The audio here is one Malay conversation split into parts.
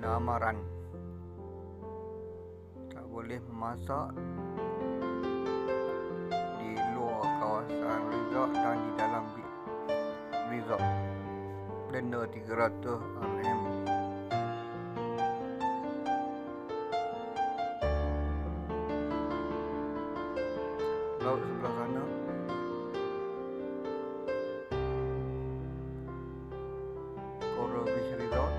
amaran. Tak boleh memasak di luar kawasan resort dan di dalam resort. Denda 300 RM. Laut sebelah sana Coral Beach Resort.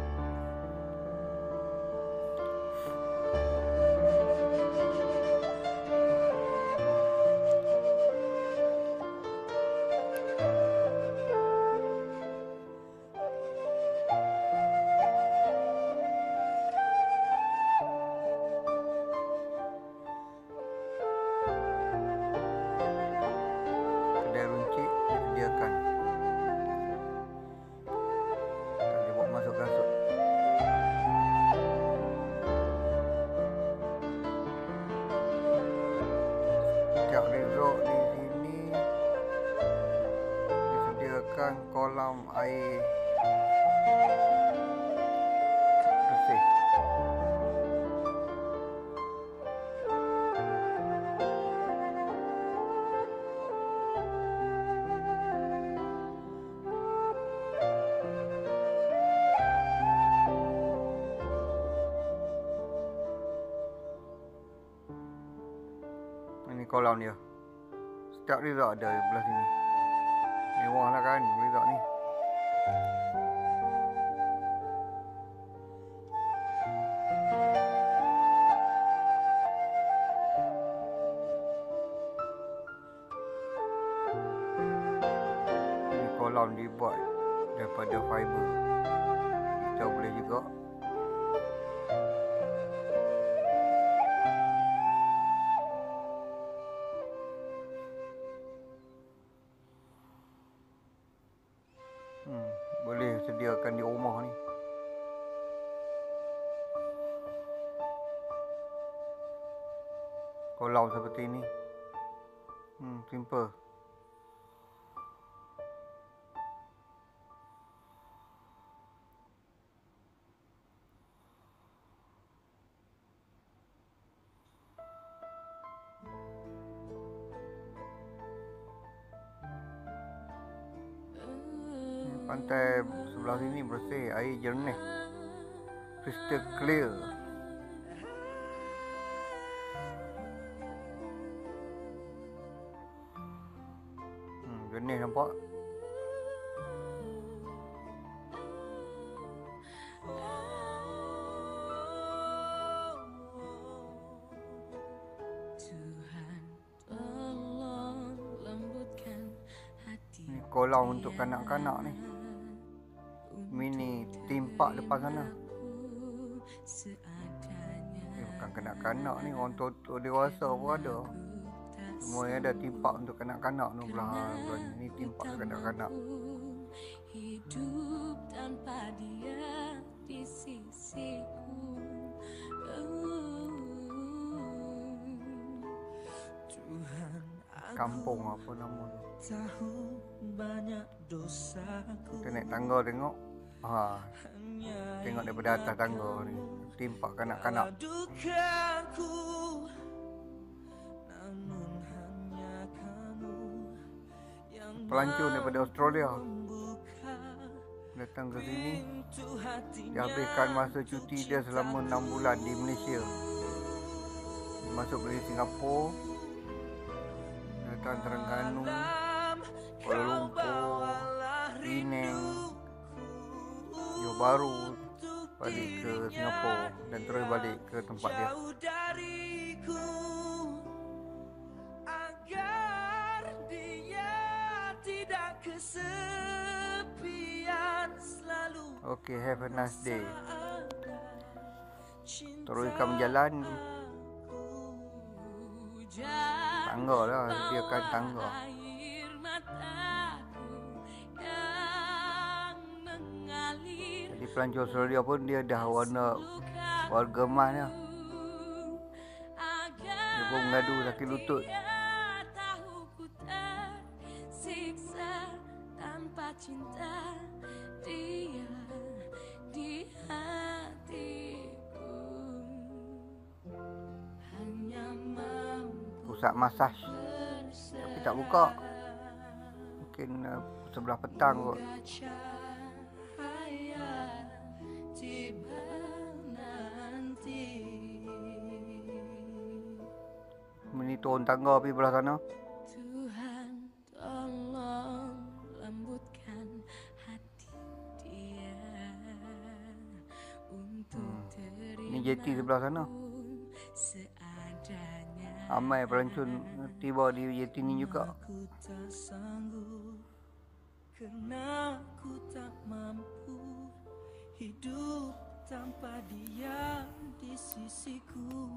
Kedai runcit disediakan. Tak boleh bawa masuk kasut. Setiap resort di sini disediakan kolam air bersih. Ini kolam dia. Setiap resort ada di belah sini. Mewah lah kan resort ni. Ini kolam dibuat daripada fiber. Kita boleh juga boleh sediakan di rumah ni. Kolam seperti ni. Simple. Pantai sebelah sini bersih, air jernih, crystal clear. Jernih nampak. Ni kolam untuk kanak-kanak ni. Mini theme park depan sana. Bukan kanak-kanak ni, orang tua dewasa pun ada. Semua yang ada theme park untuk kanak-kanak tu belah ni theme park untuk kanak-kanak. Hidup tanpa dia di sisiku. Kampung apa nama tu? Tahu banyak dosaku. Kita naik tangga tengok. Tengok daripada atas tangga ni. Theme park kanak-kanak. Pelancong daripada Australia datang ke sini. Dia habiskan masa cuti dia selama 6 bulan di Malaysia. Dia masuk dari Singapura, datang Terengganu, Kuala Lumpur, Penang, Johor Bahru, balik ke Singapura dan terus balik ke tempat dia. Agar dia tidak kesepian selalu. Okay, have a nice day. Teruskan berjalan. Tangga lah, dia akan tangga. Jadi pelancong Australia pun dia dah warga emas dia. Dia pun mengadu sakit lutut. Tanpa cinta dia di hati. pusat masaj, tapi tak buka. Mungkin sebelah petang kot. Ini turun tangga pergi belah sana. Tuhan tolong lembutkan hati dia untuk terima Ni jeti sebelah sana. seadanya. Ramai pelancong tiba di jeti ni juga. Aku tak sanggup, karena aku tak mampu hidup tanpa dia di sisiku.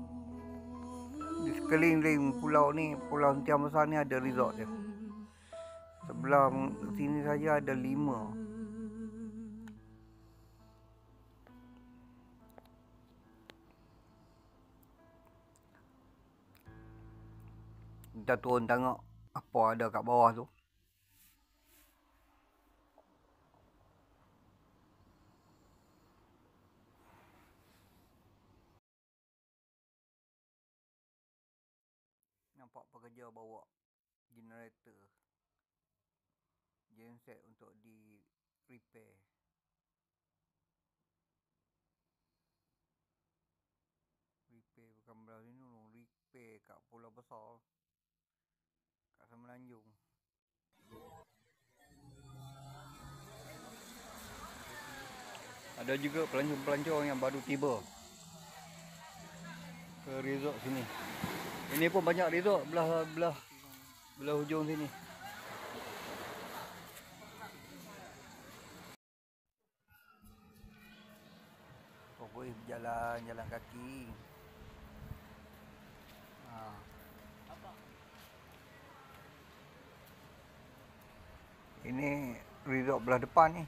Di sekeliling pulau ni, Pulau Hentian Besar ni ada resort dia. Sebelah sini saja ada 5. Kita turun tengok apa ada kat bawah tu. Nampak pekerja bawa generator, genset untuk di repair. Repair bukan belah sini, repair kat Pulau Besar, kat Semenanjung. Ada juga pelancong-pelancong yang baru tiba ke resort sini. Ini pun banyak resort belah hujung sini. Oh boleh jalan kaki. Ini resort belah depan ni,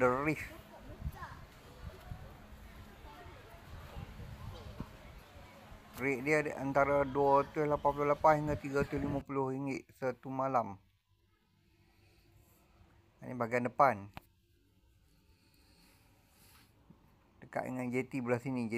The Reef. Rate dia antara RM288 hingga RM350 satu malam. Ini bahagian depan, dekat dengan jeti belah sini.